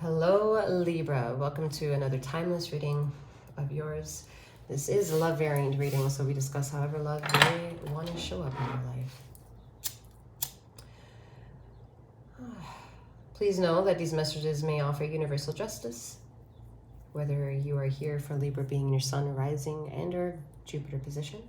Hello, Libra. Welcome to another timeless reading of yours. This is a love variant reading, so we discuss however love may want to show up in your life. Please know that these messages may offer universal justice, whether you are here for Libra being your sun rising and or Jupiter position.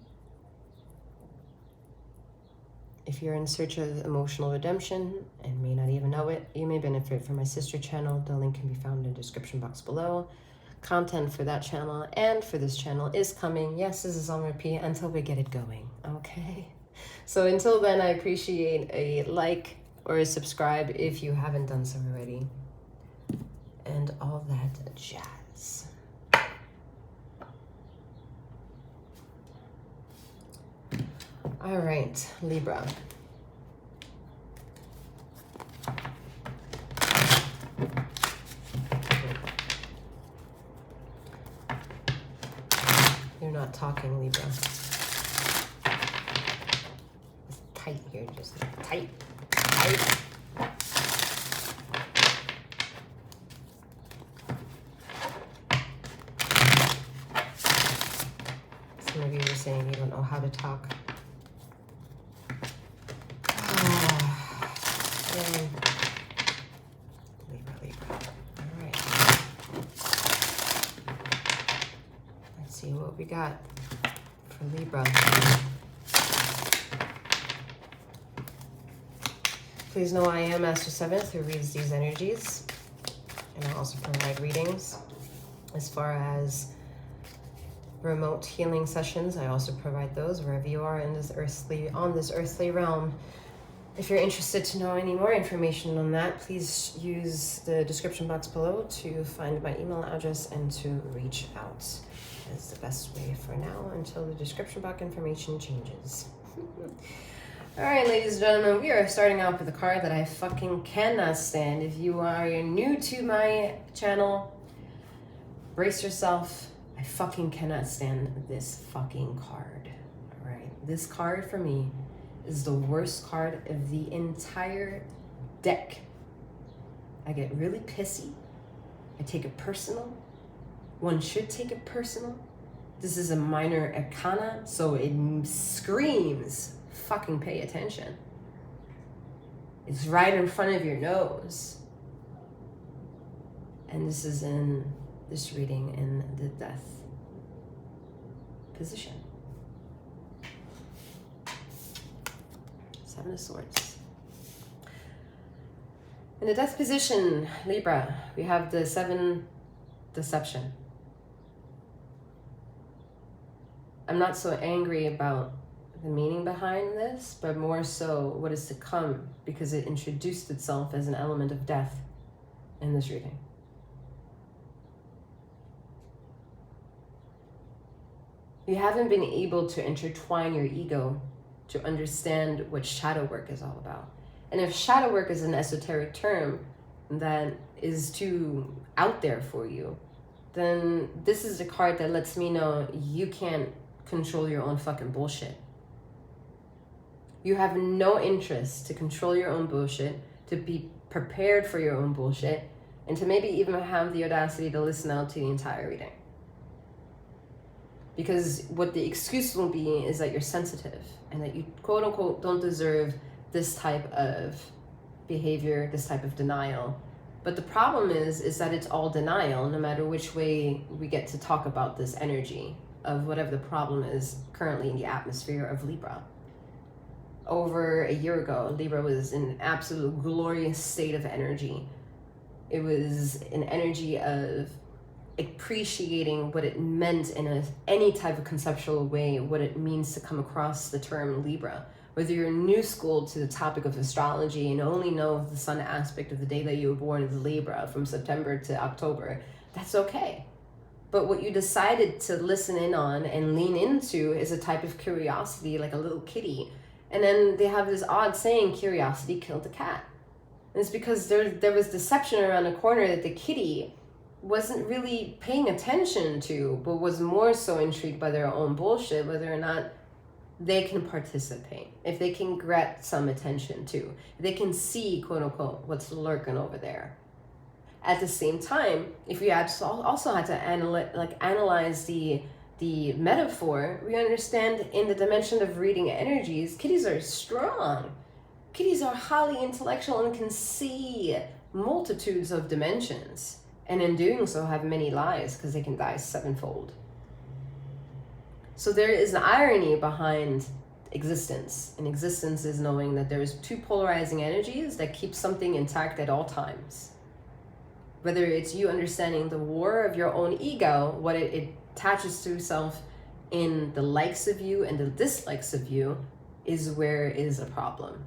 If you're in search of emotional redemption and may not even know it, you may benefit from my sister channel. The link can be found in the description box below. Content for that channel and for this channel is coming. Yes, this is on repeat until we get it going, okay? So until then, I appreciate a like or a subscribe if you haven't done so already. And all that jazz. All right, Libra. You're not talking, Libra. It's tight here, just tight, tight. Some of you are saying you don't know how to talk. Libra. All right. Let's see what we got for Libra. Please know I am Master 7th who reads these energies, and I also provide readings. As far as remote healing sessions, I also provide those wherever you are in this earthly realm. If you're interested to know any more information on that, please use the description box below to find my email address and to reach out. That's the best way for now until the description box information changes. All right, ladies and gentlemen, we are starting out with a card that I fucking cannot stand. If you are new to my channel, brace yourself. I fucking cannot stand this fucking card. All right, this card for me is the worst card of the entire deck. I get really pissy. I take it personal. One should take it personal. This is a minor arcana, so it screams, fucking pay attention. It's right in front of your nose. And this is in this reading in the death position. Seven of Swords. In the death position, Libra, we have the 7 deception. I'm not so angry about the meaning behind this, but more so what is to come, because it introduced itself as an element of death in this reading. You haven't been able to intertwine your ego to understand what shadow work is all about. And if shadow work is an esoteric term that is too out there for you, then this is the card that lets me know you can't control your own fucking bullshit. You have no interest to control your own bullshit, to be prepared for your own bullshit, and to maybe even have the audacity to listen out to the entire reading. Because what the excuse will be is that you're sensitive and that you quote unquote don't deserve this type of behavior, this type of denial. But the problem is that it's all denial, no matter which way we get to talk about this energy of whatever the problem is currently in the atmosphere of Libra. Over a year ago, Libra was in an absolute glorious state of energy. It was an energy of appreciating what it meant in any type of conceptual way, what it means to come across the term Libra. Whether you're new school to the topic of astrology and only know the sun aspect of the day that you were born is Libra from September to October, that's okay. But what you decided to listen in on and lean into is a type of curiosity, like a little kitty. And then they have this odd saying, curiosity killed the cat. And it's because there was deception around the corner that the kitty wasn't really paying attention to, but was more so intrigued by their own bullshit, whether or not they can participate, if they can get some attention too, if they can see, quote unquote, what's lurking over there. At the same time, if we also had to analyze the metaphor, we understand in the dimension of reading energies, kitties are strong. Kitties are highly intellectual and can see multitudes of dimensions. And in doing so have many lives because they can die sevenfold. So there is an irony behind existence. And existence is knowing that there's two polarizing energies that keep something intact at all times. Whether it's you understanding the war of your own ego, what it attaches to itself in the likes of you and the dislikes of you is where is a problem.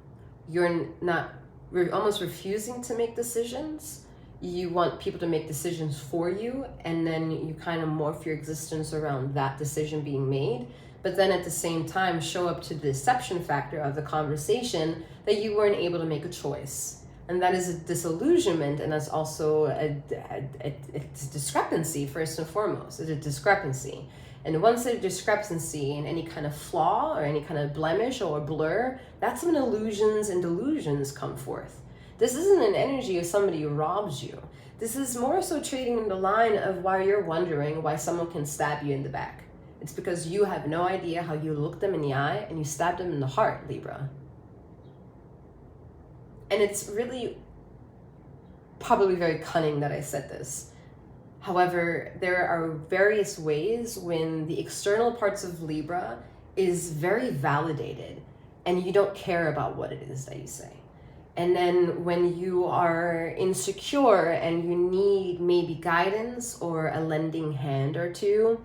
We're almost refusing to make decisions. You want people to make decisions for you, and then you kind of morph your existence around that decision being made. But then at the same time, show up to the deception factor of the conversation that you weren't able to make a choice. And that is a disillusionment, and that's also a discrepancy, first and foremost. It's a discrepancy. And once there's a discrepancy in any kind of flaw or any kind of blemish or blur, that's when illusions and delusions come forth. This isn't an energy of somebody who robs you. This is more so trading in the line of why you're wondering why someone can stab you in the back. It's because you have no idea how you look them in the eye and you stab them in the heart, Libra. And it's really probably very cunning that I said this. However, there are various ways when the external parts of Libra is very validated and you don't care about what it is that you say. And then when you are insecure and you need maybe guidance or a lending hand or two,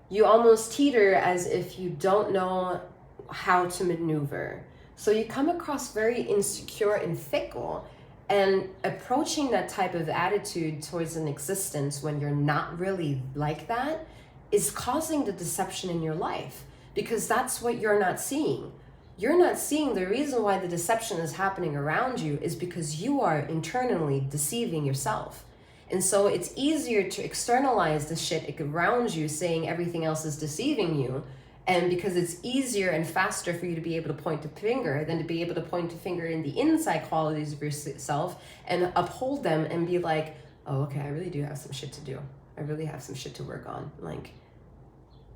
you almost teeter as if you don't know how to maneuver. So you come across very insecure and fickle, and approaching that type of attitude towards an existence when you're not really like that is causing the deception in your life, because that's what you're not seeing. You're not seeing the reason why the deception is happening around you is because you are internally deceiving yourself. And so it's easier to externalize the shit around you, saying everything else is deceiving you. And because it's easier and faster for you to be able to point a finger than to be able to point a finger in the inside qualities of yourself and uphold them and be like, oh, okay, I really do have some shit to do. I really have some shit to work on. Like,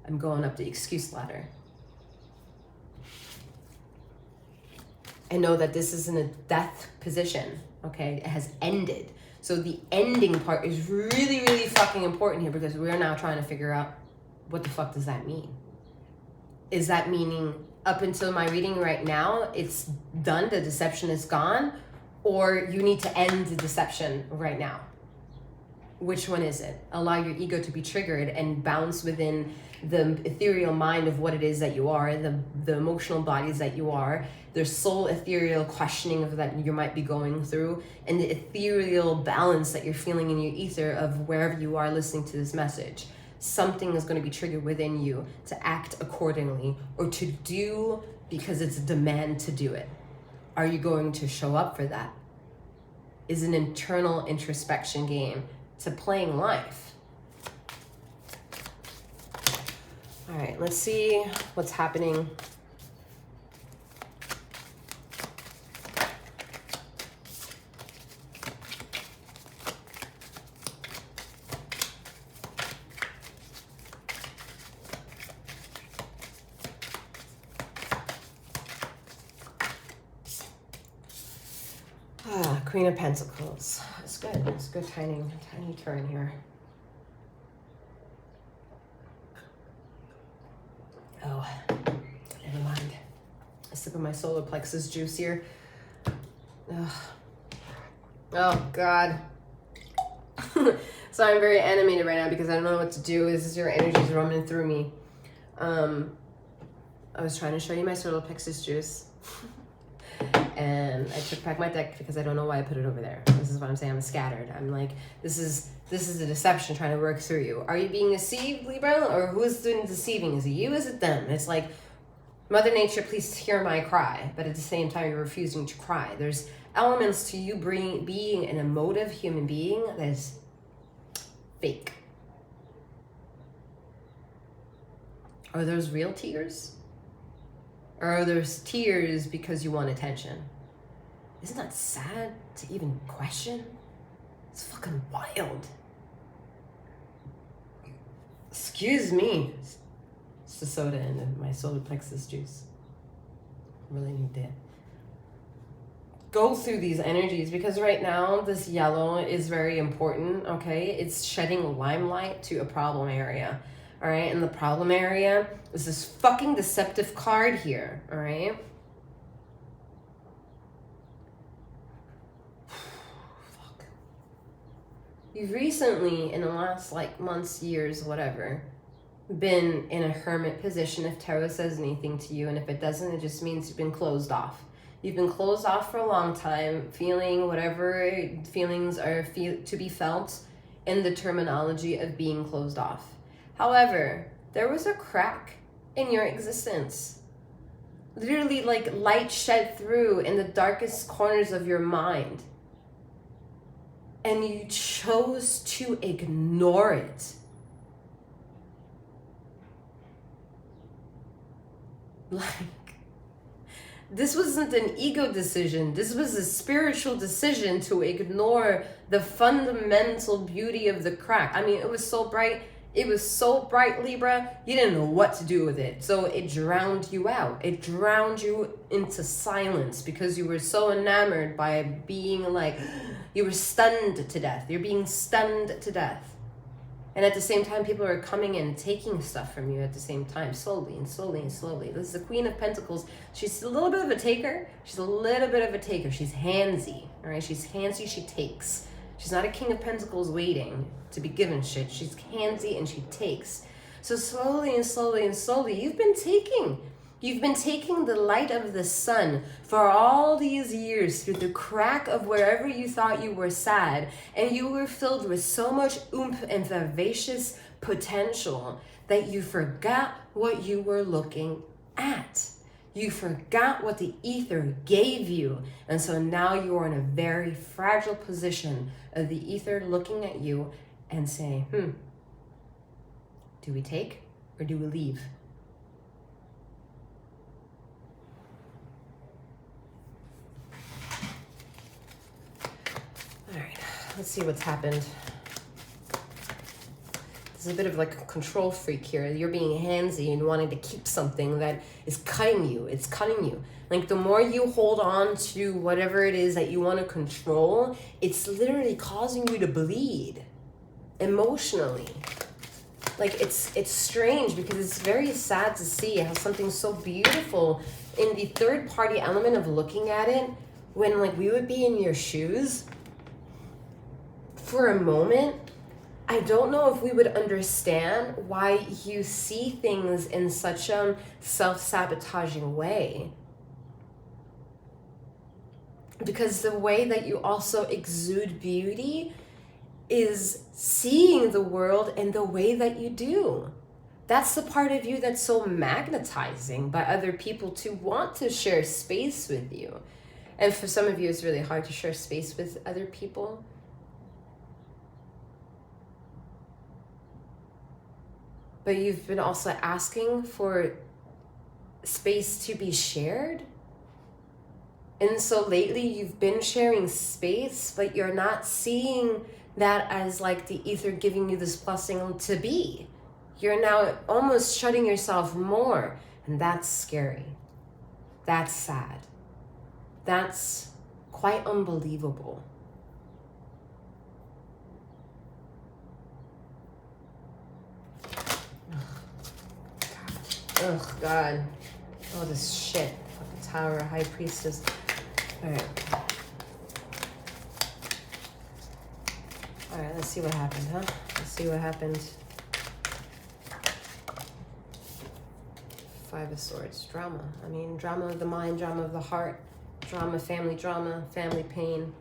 I'm going up the excuse ladder. And know that this is in a death position, okay? It has ended. So the ending part is really, really fucking important here, because we're now trying to figure out what the fuck does that mean? Is that meaning up until my reading right now, it's done, the deception is gone, or you need to end the deception right now? Which one is it? Allow your ego to be triggered and bounce within the ethereal mind of what it is that you are, the emotional bodies that you are, the soul ethereal questioning of that you might be going through, and the ethereal balance that you're feeling in your ether of wherever you are listening to this message. Something is going to be triggered within you to act accordingly, or to do because it's a demand to do it. Are you going to show up for that? Is an internal introspection game to playing life. All right, let's see what's happening. Queen of Pentacles. It's good. It's a good tiny turn here. Oh, never mind. A sip of my solar plexus juice here. Ugh. Oh, God. So I'm very animated right now because I don't know what to do. This is your energies roaming through me. I was trying to show you my solar plexus juice. And I took back my deck because I don't know why I put it over there. This is what I'm saying. I'm scattered. I'm like, this is a deception trying to work through you. Are you being deceived, Libra? Or who is doing deceiving? Is it you? Is it them? It's like, Mother Nature, please hear my cry. But at the same time, you're refusing to cry. There's elements to you being an emotive human being that is fake. Are those real tears? Or are those tears because you want attention? Isn't that sad to even question? It's fucking wild. Excuse me. It's the soda and my solar plexus juice. Really need that. Go through these energies, because right now this yellow is very important, okay? It's shedding limelight to a problem area, all right? And the problem area is this fucking deceptive card here, all right? Fuck. You've recently, in the last like months, years, whatever, been in a hermit position if tarot says anything to you, and if it doesn't, it just means you've been closed off. You've been closed off for a long time, feeling whatever feelings are to be felt in the terminology of being closed off. However, there was a crack in your existence. Literally like light shed through in the darkest corners of your mind. And you chose to ignore it. Like, this wasn't an ego decision. This was a spiritual decision to ignore the fundamental beauty of the crack. I mean, it was so bright. It was so bright, Libra. You didn't know what to do with it. So it drowned you out. It drowned you into silence because you were so enamored by being like, you were stunned to death. You're being stunned to death. And at the same time, people are coming in, taking stuff from you at the same time, slowly and slowly and slowly. This is the Queen of Pentacles. She's a little bit of a taker. She's a little bit of a taker. She's handsy, all right? She's handsy, she takes. She's not a King of Pentacles waiting to be given shit. She's handsy and she takes. So slowly and slowly and slowly, you've been taking. You've been taking the light of the sun for all these years through the crack of wherever you thought you were sad, and you were filled with so much oomph and vivacious potential that you forgot what you were looking at. You forgot what the ether gave you, and so now you are in a very fragile position of the ether looking at you and saying, do we take or do we leave? All right, let's see what's happened. There's a bit of like a control freak here. You're being handsy and wanting to keep something that is cutting you. It's cutting you. Like the more you hold on to whatever it is that you want to control, it's literally causing you to bleed emotionally. Like it's strange because it's very sad to see how something so beautiful in the third party element of looking at it, when like we would be in your shoes for a moment, I don't know if we would understand why you see things in such a self-sabotaging way. Because the way that you also exude beauty is seeing the world in the way that you do. That's the part of you that's so magnetizing by other people to want to share space with you. And for some of you, it's really hard to share space with other people. But you've been also asking for space to be shared. And so lately you've been sharing space, but you're not seeing that as like the ether giving you this blessing to be. You're now almost shutting yourself more. And that's scary. That's sad. That's quite unbelievable. Oh God. Oh, this shit. Fucking Tower, High Priestess. Alright. Alright, let's see what happened, huh? Let's see what happened. Five of Swords. Drama. I mean, drama of the mind, drama of the heart, drama, family pain.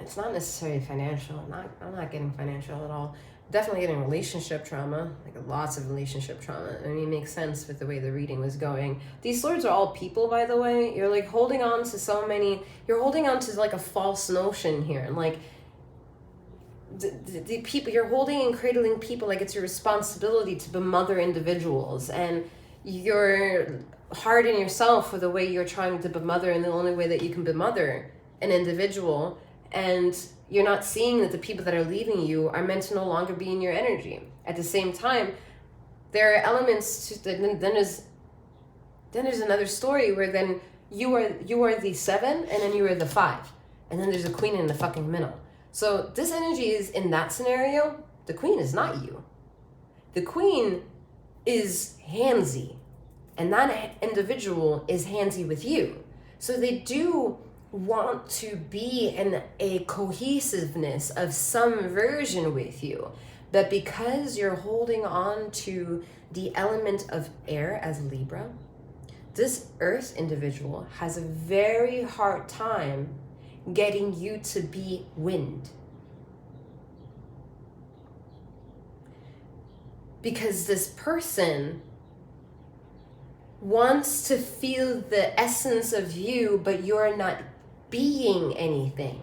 It's not necessarily financial. I'm not getting financial at all. Definitely getting relationship trauma, like lots of relationship trauma. I mean, it makes sense with the way the reading was going. These swords are all people, by the way. You're like holding on to so many, you're holding on to like a false notion here. And like the people, you're holding and cradling people like it's your responsibility to bemother individuals. And you're hard on yourself for the way you're trying to bemother, and the only way that you can bemother an individual. And you're not seeing that the people that are leaving you are meant to no longer be in your energy. At the same time, there are elements to then there's another story where then you are the 7 and then you are the 5, and then there's a queen in the fucking middle. So this energy is, in that scenario, the queen is not you. The queen is handsy, and that individual is handsy with you. So they do want to be in a cohesiveness of some version with you. But because you're holding on to the element of air as Libra, this earth individual has a very hard time getting you to be wind. Because this person wants to feel the essence of you, but you're not being anything.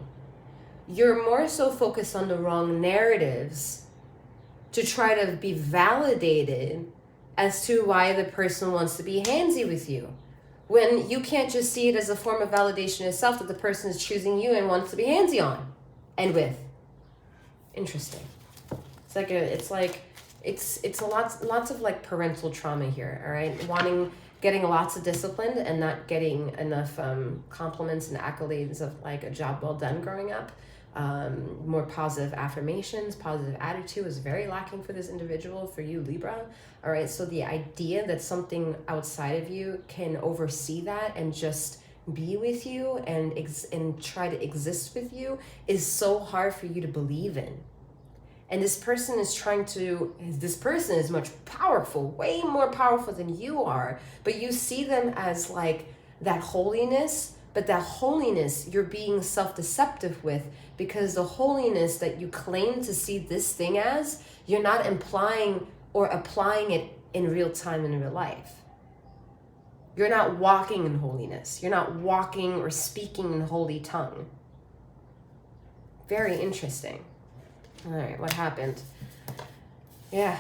You're more so focused on the wrong narratives to try to be validated as to why the person wants to be handsy with you, when you can't just see it as a form of validation itself that the person is choosing you and wants to be handsy on and with. Interesting. It's lots of like parental trauma here, all right? Getting lots of discipline and not getting enough compliments and accolades of like a job well done growing up. More positive affirmations, positive attitude is very lacking for this individual, for you, Libra. All right, so the idea that something outside of you can oversee that and just be with you and try to exist with you is so hard for you to believe in. And this person is much powerful, way more powerful than you are, but you see them as like that holiness, but that holiness you're being self-deceptive with, because the holiness that you claim to see this thing as, you're not implying or applying it in real time in real life. You're not walking in holiness. You're not walking or speaking in holy tongue. Very interesting. All right, what happened? Yeah,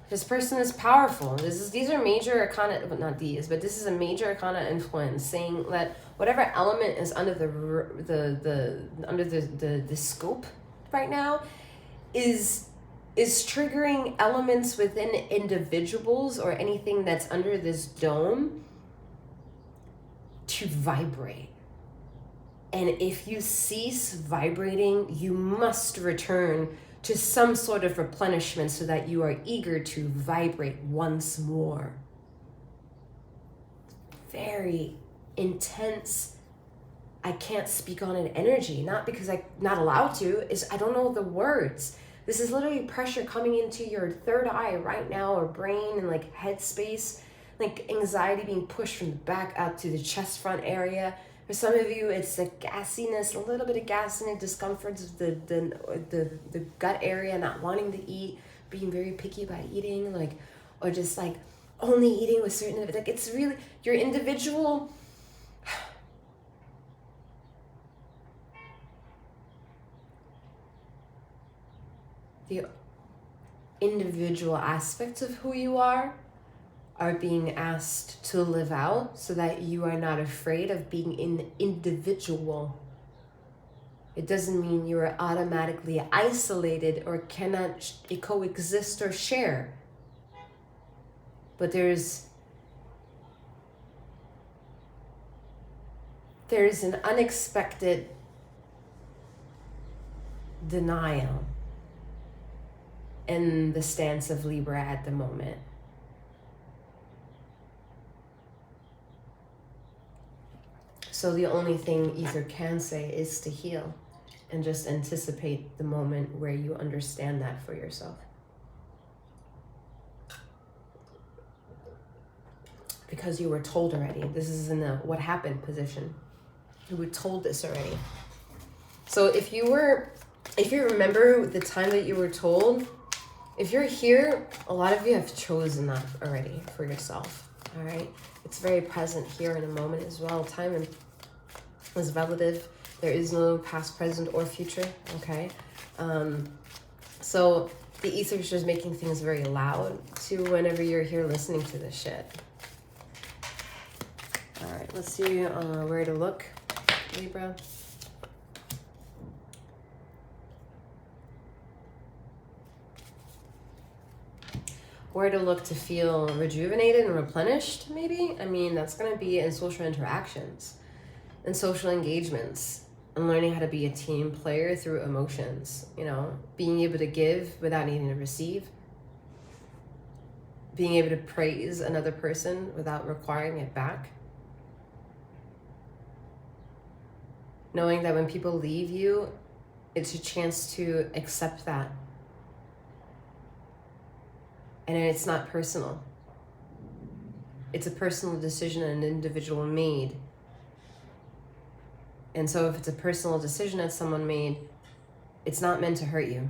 this person is powerful. These are major arcana, but not these, but this is a major arcana influence, saying that whatever element is under the scope right now is triggering elements within individuals or anything that's under this dome to vibrate. And if you cease vibrating, you must return to some sort of replenishment so that you are eager to vibrate once more. Very intense. I can't speak on an energy, not because I'm not allowed to, is I don't know the words. This is literally pressure coming into your third eye right now, or brain and like head space, like anxiety being pushed from the back up to the chest front area. For some of you, it's a gassiness, a little bit of gassiness, discomforts of the gut area, not wanting to eat, being very picky about eating, like, or just like only eating with certain, like it's really your individual. The individual aspects of who you are being asked to live out so that you are not afraid of being an individual. It doesn't mean you are automatically isolated or cannot coexist or share. But there's an unexpected denial in the stance of Libra at the moment. So the only thing Ether can say is to heal and just anticipate the moment where you understand that for yourself. Because you were told already. This is in the what happened position. You were told this already. So if you remember the time that you were told, if you're here, a lot of you have chosen that already for yourself. All right. It's very present here in the moment as well. Time is relative. There is no past, present, or future. Okay. So the ether is just making things very loud to whenever you're here listening to this shit. All right. Let's see where to look, Libra. where to look to feel rejuvenated and replenished, maybe. I mean, that's going to be in social interactions and social engagements, and learning how to be a team player through emotions, you know, being able to give without needing to receive, being able to praise another person without requiring it back, knowing that when people leave you, it's a chance to accept that. And it's not personal. It's a personal decision an individual made. And so if it's a personal decision that someone made, it's not meant to hurt you.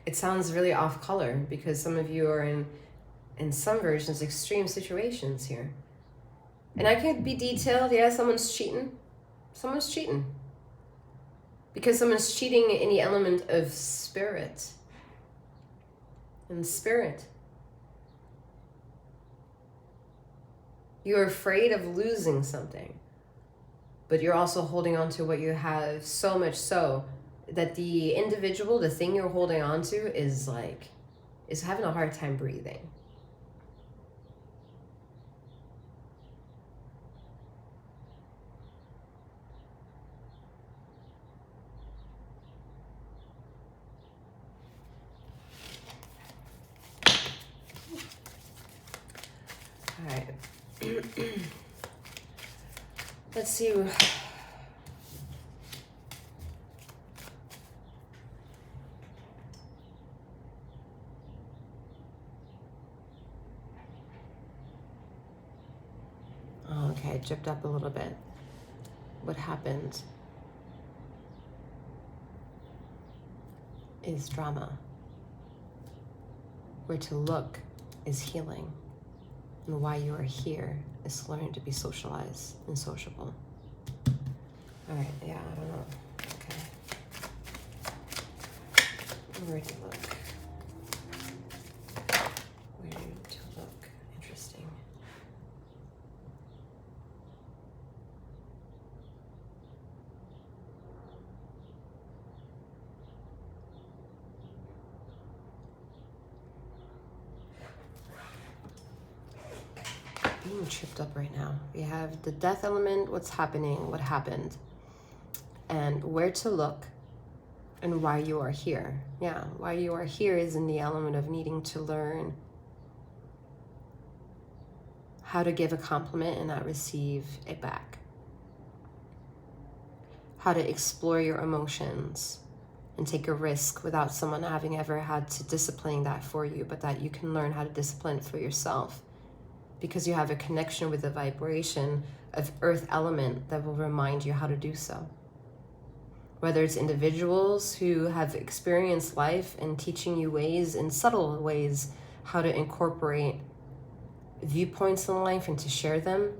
It sounds really off color because some of you are in some versions, extreme situations here. And I could be detailed. Yeah, someone's cheating. Someone's cheating. Because someone's cheating in the element of spirit. And spirit. You're afraid of losing something. But you're also holding on to what you have, so much so that the individual, the thing you're holding on to is having a hard time breathing. All right. Let's see. Oh, okay, I jipped up a little bit. What happened is drama. Where to look is healing. And why you are here is learning to be socialized and sociable. All right, yeah, I don't know. Okay. Where to look? Where to look? Interesting. Being tripped up right now. We have the death element, what's happening, what happened, and where to look, and why you are here. Yeah, why you are here is in the element of needing to learn how to give a compliment and not receive it back. How to explore your emotions and take a risk without someone having ever had to discipline that for you, but that you can learn how to discipline it for yourself. Because you have a connection with the vibration of earth element that will remind you how to do so. Whether it's individuals who have experienced life and teaching you ways, in subtle ways, how to incorporate viewpoints in life and to share them.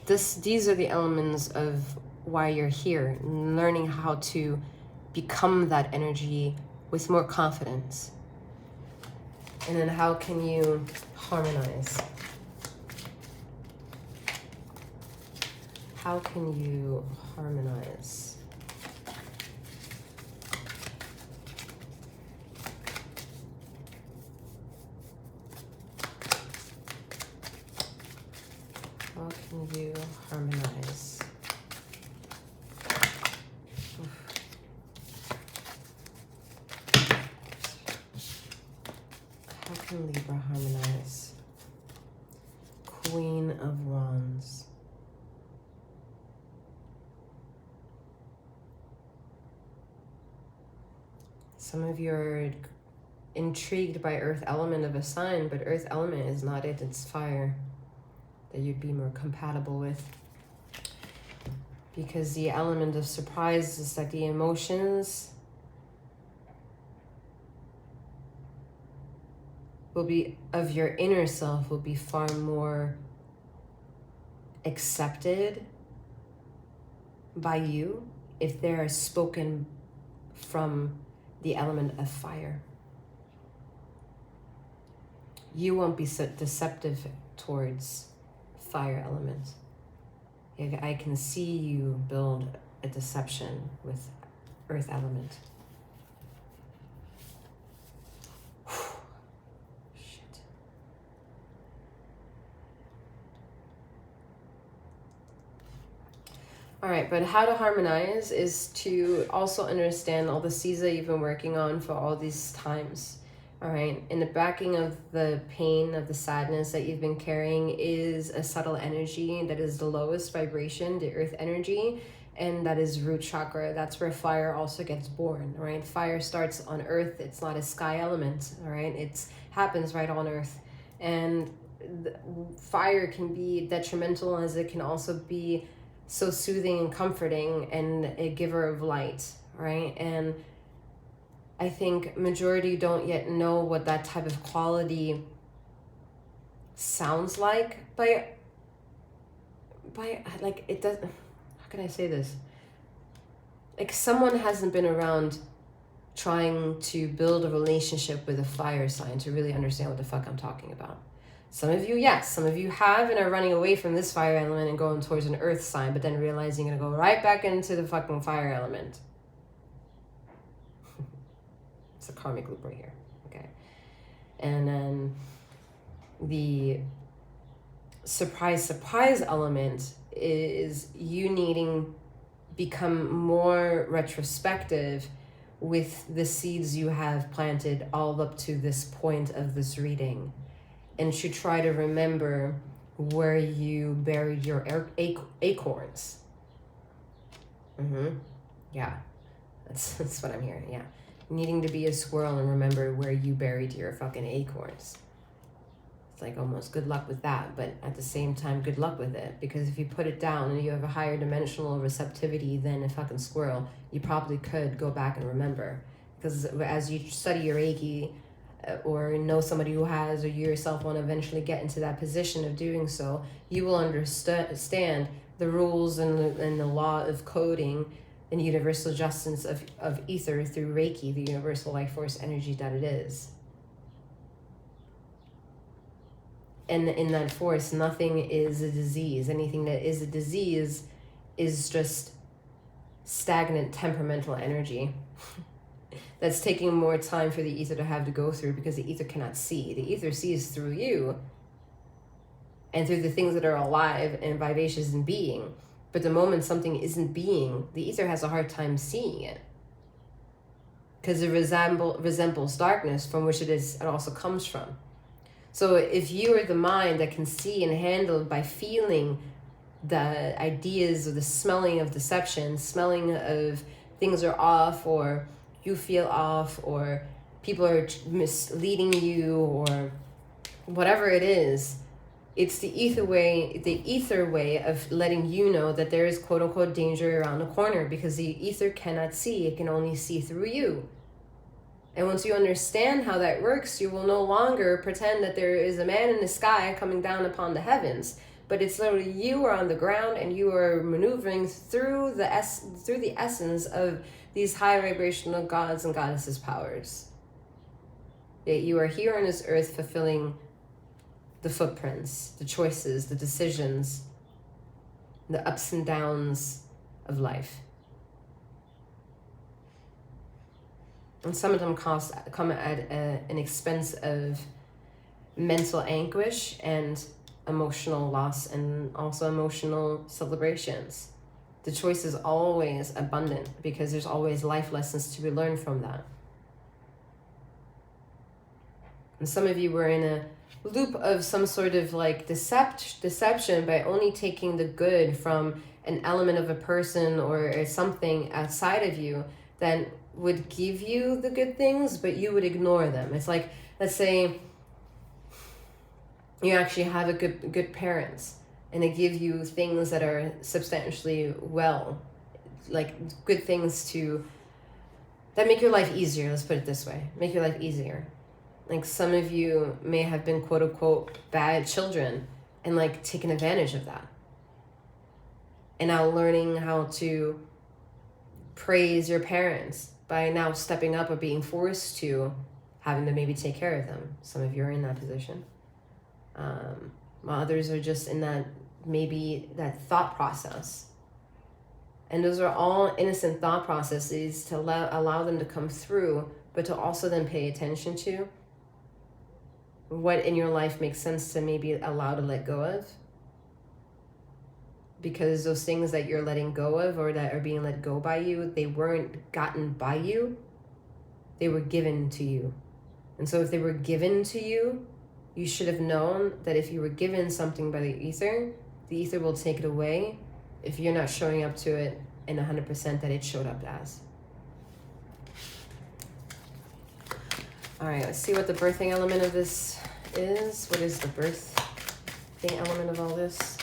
These are the elements of why you're here, learning how to become that energy with more confidence. And then how can you harmonize? How can you harmonize? How can you harmonize? How can Libra harmonize? Queen of Wands. Some of you are intrigued by earth element of a sign, but earth element is not it, it's fire that you'd be more compatible with. Because the element of surprise is that the emotions will be, of your inner self, will be far more accepted by you if they are spoken from the element of fire. You won't be so deceptive towards fire element. I can see you build a deception with earth element. All right, but how to harmonize is to also understand all the seeds that you've been working on for all these times. All right, in the backing of the pain, of the sadness that you've been carrying is a subtle energy that is the lowest vibration, the earth energy, and that is root chakra. That's where fire also gets born, right? Fire starts on earth. It's not a sky element, all right? It happens right on earth. And fire can be detrimental as it can also be so soothing and comforting and a giver of light, right? And I think majority don't yet know what that type of quality sounds like by like, it does, how can I say this? Like, someone hasn't been around trying to build a relationship with a fire sign to really understand what the fuck I'm talking about. Some of you, yes. Some of you have and are running away from this fire element and going towards an earth sign, but then realizing you're going to go right back into the fucking fire element. It's a karmic loop right here. Okay. And then the surprise element is you needing become more retrospective with the seeds you have planted all up to this point of this reading. And should try to remember where you buried your acorns. Yeah, that's what I'm hearing, yeah. Needing to be a squirrel and remember where you buried your fucking acorns. It's like almost good luck with that, but at the same time, good luck with it. Because if you put it down and you have a higher dimensional receptivity than a fucking squirrel, you probably could go back and remember. Because as you study your Reiki, or know somebody who has, or you yourself want to eventually get into that position of doing so, you will understand the rules and the law of coding and universal justice of ether through Reiki, the universal life force energy that it is. And in that force, nothing is a disease. Anything that is a disease is just stagnant temperamental energy. That's taking more time for the ether to have to go through, because the ether cannot see. The ether sees through you and through the things that are alive and vivacious in being. But the moment something isn't being, the ether has a hard time seeing it, because it resembles darkness, from which it also comes from. So if you are the mind that can see and handle by feeling the ideas or the smelling of deception, smelling of things are off, or you feel off, or people are misleading you, or whatever it is, it's the ether way of letting you know that there is quote unquote danger around the corner, because the ether cannot see. It can only see through you. And once you understand how that works, you will no longer pretend that there is a man in the sky coming down upon the heavens, but it's literally you are on the ground and you are maneuvering through the essence of these high vibrational gods and goddesses powers. That you are here on this earth fulfilling the footprints, the choices, the decisions, the ups and downs of life. And some of them come at an expense of mental anguish and emotional loss, and also emotional celebrations. The choice is always abundant, because there's always life lessons to be learned from that. And some of you were in a loop of some sort of like deception by only taking the good from an element of a person or something outside of you that would give you the good things, but you would ignore them. It's like, let's say you actually have a good parents, and they give you things that are substantially well, like good things that make your life easier. Let's put it this way, make your life easier. Like, some of you may have been quote unquote bad children and like taken advantage of that. And now learning how to praise your parents by now stepping up or being forced to, having to maybe take care of them. Some of you are in that position. While others are just in that, maybe that thought process. And those are all innocent thought processes to allow them to come through, but to also then pay attention to what in your life makes sense to maybe allow to let go of. because those things that you're letting go of or that are being let go by you, they weren't gotten by you, they were given to you. And so if they were given to you, you should have known that if you were given something by the ether will take it away if you're not showing up to it in 100% that it showed up as. All right, let's see what the birthing element of this is. What is the birthing element of all this?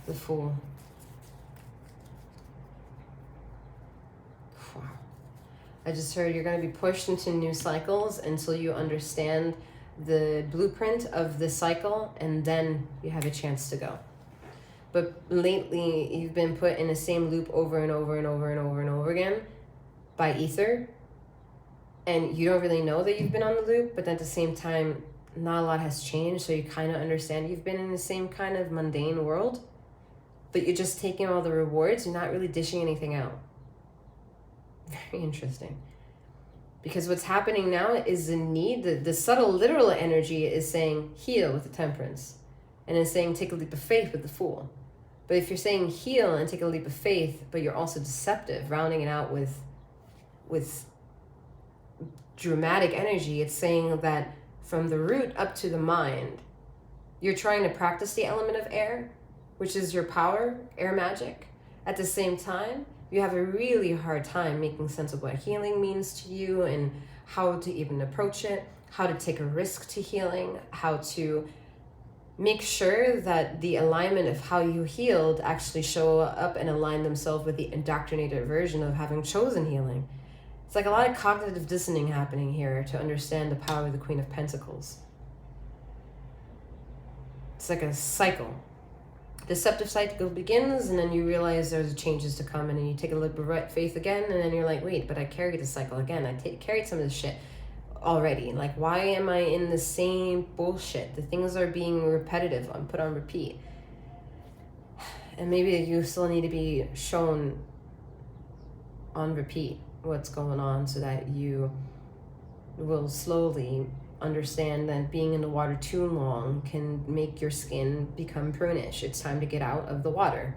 The Fool. Wow. I just heard you're going to be pushed into new cycles until you understand the blueprint of the cycle, and then you have a chance to go. But lately, you've been put in the same loop over and over and over and over and over again by ether, and you don't really know that you've been on the loop, but at the same time, not a lot has changed, so you kind of understand you've been in the same kind of mundane world, but you're just taking all the rewards, you're not really dishing anything out. Very interesting. Because what's happening now is the need, the subtle literal energy is saying heal with the Temperance, and it's saying take a leap of faith with the Fool. But if you're saying heal and take a leap of faith, but you're also deceptive, rounding it out with dramatic energy, it's saying that from the root up to the mind, you're trying to practice the element of air, which is your power, air magic. At the same time, you have a really hard time making sense of what healing means to you and how to even approach it, how to take a risk to healing, how to make sure that the alignment of how you healed actually show up and align themselves with the indoctrinated version of having chosen healing. It's like a lot of cognitive dissonance happening here to understand the power of the Queen of Pentacles. It's like a cycle. Deceptive cycle begins, and then you realize there's changes to come, and then you take a leap of faith again, and then you're like, wait, but I carried the cycle again. I carried some of this shit already. Like, why am I in the same bullshit? The things are being repetitive, put on repeat. And maybe you still need to be shown on repeat what's going on so that you will slowly understand that being in the water too long can make your skin become prunish. It's time to get out of the water.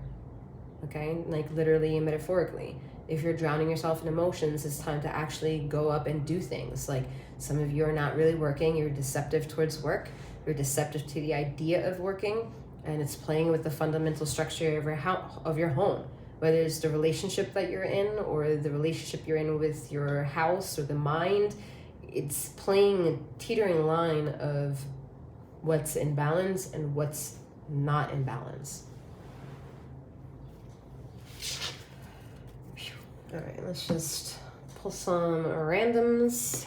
Okay? Like literally and metaphorically. If you're drowning yourself in emotions, it's time to actually go up and do things. Like some of you are not really working. You're deceptive towards work. You're deceptive to the idea of working. And it's playing with the fundamental structure of your home. Whether it's the relationship that you're in or the relationship you're in with your house or the mind, it's playing a teetering line of what's in balance and what's not in balance. All right, let's just pull some randoms.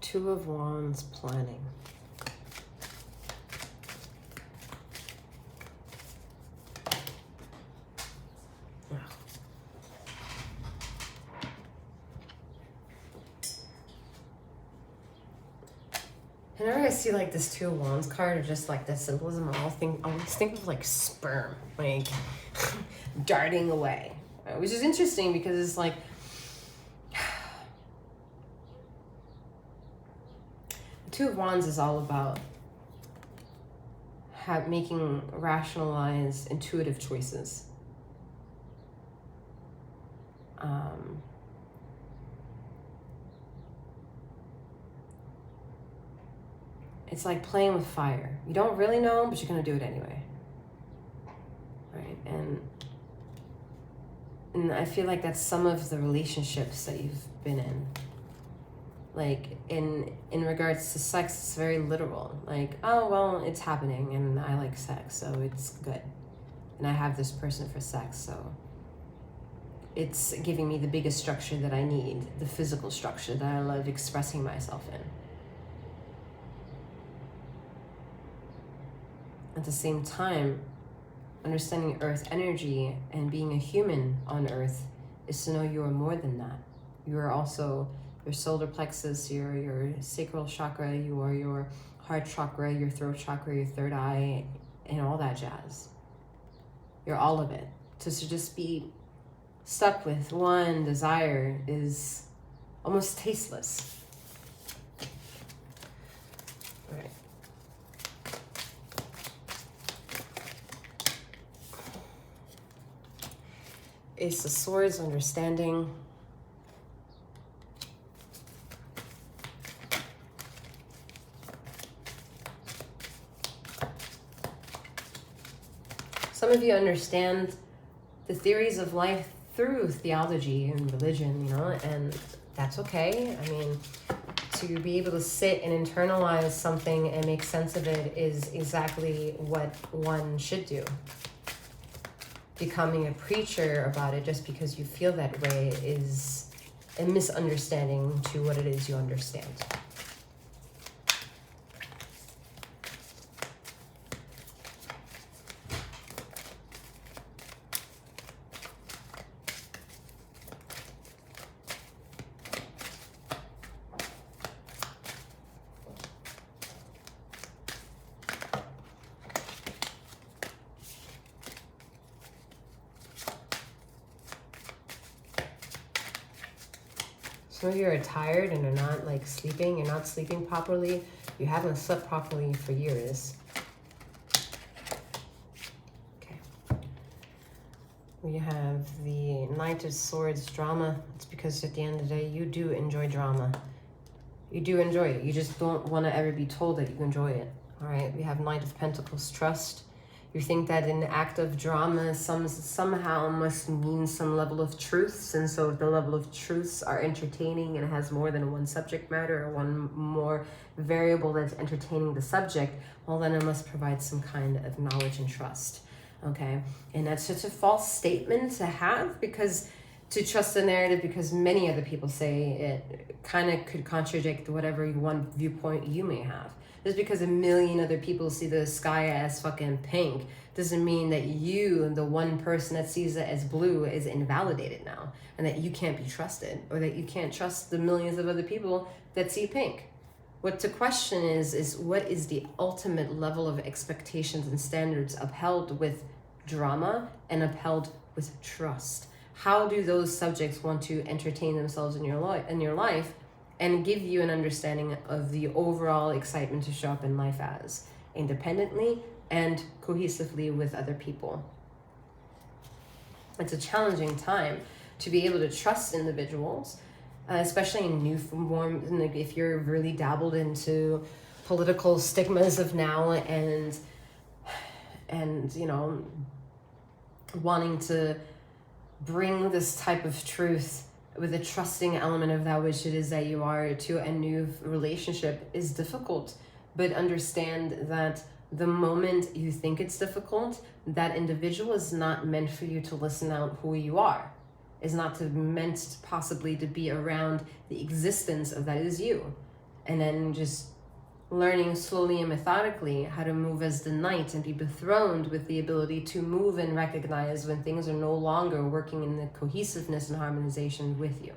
Two of Wands, planning. Whenever I see like this Two of Wands card or just like the symbolism, I always think of like sperm, like darting away, which is interesting because it's like Two of Wands is all about making rationalized, intuitive choices. It's like playing with fire. You don't really know, but you're going to do it anyway. Right? And I feel like that's some of the relationships that you've been in. Like in regards to sex, it's very literal. Like, oh, well, it's happening and I like sex, so it's good. And I have this person for sex, so it's giving me the biggest structure that I need, the physical structure that I love expressing myself in. At the same time, understanding earth energy and being a human on earth is to know you are more than that. You are also your solar plexus, your sacral chakra, you are your heart chakra, your throat chakra, your third eye, and all that jazz. You're all of it. To just be stuck with one desire is almost tasteless. All right. Ace of Swords, understanding. Some of you understand the theories of life through theology and religion, you know, and that's okay. I mean, to be able to sit and internalize something and make sense of it is exactly what one should do. Becoming a preacher about it just because you feel that way is a misunderstanding to what it is you understand. Some of you are tired and are not like sleeping. You're not sleeping properly. You haven't slept properly for years. Okay. We have the Knight of Swords drama. It's because at the end of the day, you do enjoy drama. You do enjoy it. You just don't want to ever be told that you enjoy it. All right. We have Knight of Pentacles, trust. You think that an act of drama somehow must mean some level of truths, and so if the level of truths are entertaining and has more than one subject matter or one more variable that's entertaining the subject, well then it must provide some kind of knowledge and trust, okay? And that's such a false statement to have, because to trust the narrative, because many other people say it kind of could contradict whatever one viewpoint you may have. Just because a million other people see the sky as fucking pink doesn't mean that you, the one person that sees it as blue, is invalidated now, and that you can't be trusted, or that you can't trust the millions of other people that see pink. What to question is what is the ultimate level of expectations and standards upheld with drama and upheld with trust? How do those subjects want to entertain themselves in your life and give you an understanding of the overall excitement to show up in life as, independently and cohesively with other people? It's a challenging time to be able to trust individuals, especially in new forms. And like if you're really dabbled into political stigmas of now and you know, wanting to bring this type of truth with a trusting element of that which it is that you are to a new relationship is difficult. But understand that the moment you think it's difficult, that individual is not meant for you to listen out who you are. Is not meant possibly to be around the existence of that is you. And then just learning slowly and methodically how to move as the knight and be dethroned with the ability to move and recognize when things are no longer working in the cohesiveness and harmonization with you.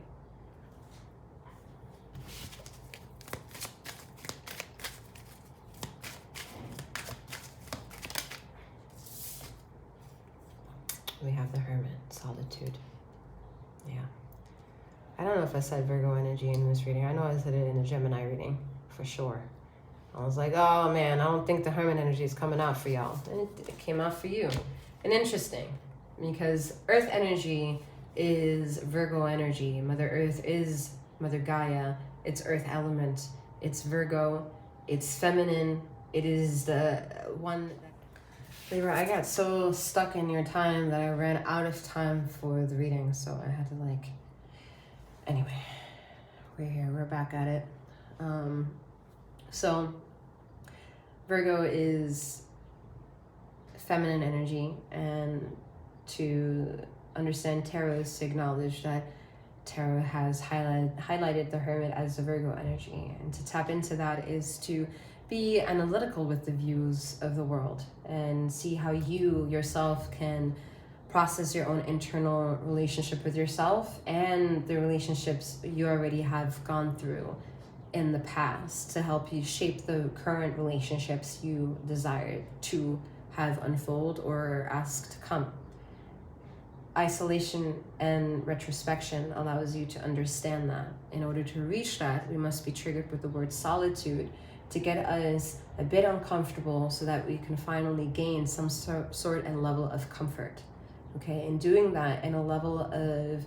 We have the Hermit, solitude. Yeah. I don't know if I said Virgo energy in this reading. I know I said it in the Gemini reading, for sure. I was like, oh man, I don't think the Hermit energy is coming out for y'all. And it came out for you. And interesting, because Earth energy is Virgo energy. Mother Earth is Mother Gaia. It's Earth element. It's Virgo. It's feminine. It is the one... Libra, I got so stuck in your time that I ran out of time for the reading, so I had to like... Anyway, we're here. We're back at it. So Virgo is feminine energy, and to understand tarot is to acknowledge that tarot has highlighted the Hermit as the Virgo energy, and to tap into that is to be analytical with the views of the world and see how you yourself can process your own internal relationship with yourself and the relationships you already have gone through in the past to help you shape the current relationships you desire to have unfold or ask to come. Isolation and retrospection allows you to understand that. In order to reach that, we must be triggered with the word solitude to get us a bit uncomfortable so that we can finally gain some sort and level of comfort. Okay, and doing that in a level of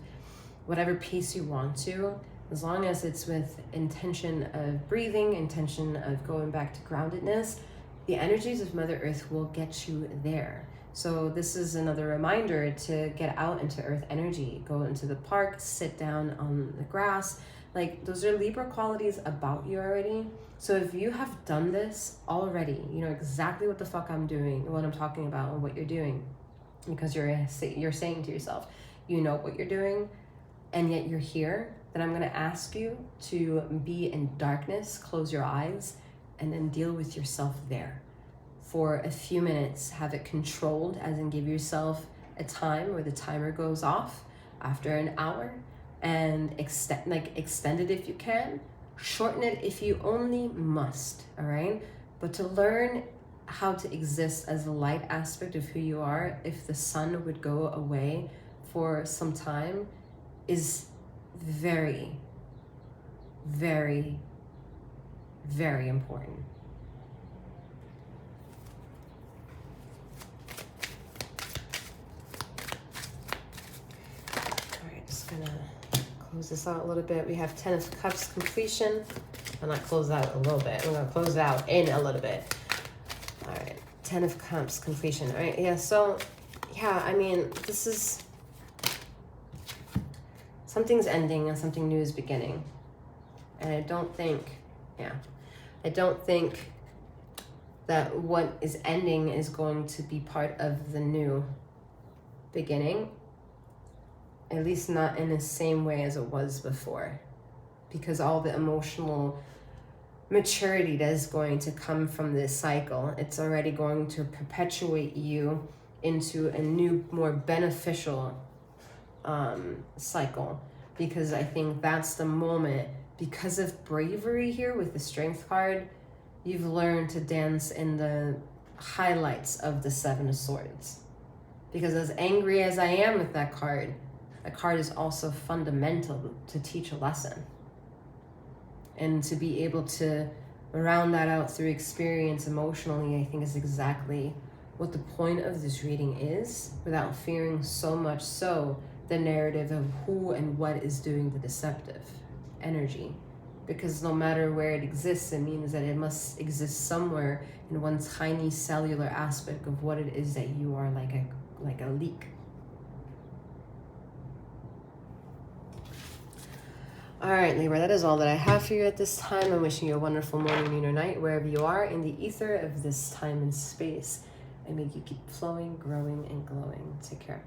whatever pace you want to, as long as it's with intention of breathing, intention of going back to groundedness, the energies of Mother Earth will get you there. So this is another reminder to get out into Earth energy, go into the park, sit down on the grass. Like, those are Libra qualities about you already. So if you have done this already, you know exactly what the fuck I'm doing, what I'm talking about, and what you're doing, because you're saying to yourself, you know what you're doing, and yet you're here, then I'm going to ask you to be in darkness, close your eyes, and then deal with yourself there for a few minutes. Have it controlled, as in give yourself a time where the timer goes off after an hour, and extend it if you can, shorten it if you only must, all right? But to learn how to exist as a light aspect of who you are, if the sun would go away for some time, is very, very, very important. All right, just gonna close this out a little bit. We have 10 of Cups completion. I'll not close out a little bit. I'm gonna close it out in a little bit. All right, 10 of Cups completion. All right, yeah, so, yeah, I mean, this is, something's ending and something new is beginning. And I don't think that what is ending is going to be part of the new beginning, at least not in the same way as it was before, because all the emotional maturity that is going to come from this cycle, it's already going to perpetuate you into a new, more beneficial cycle, because I think that's the moment. Because of bravery here with the Strength card, you've learned to dance in the highlights of the Seven of Swords. Because as angry as I am with that card is also fundamental to teach a lesson. And to be able to round that out through experience emotionally, I think is exactly what the point of this reading is, without fearing so much so the narrative of who and what is doing the deceptive energy. Because no matter where it exists, it means that it must exist somewhere in one tiny cellular aspect of what it is that you are, like a leak. All right, Libra, that is all that I have for you at this time. I'm wishing you a wonderful morning, noon, or night, wherever you are in the ether of this time and space. And may you keep flowing, growing, and glowing. Take care.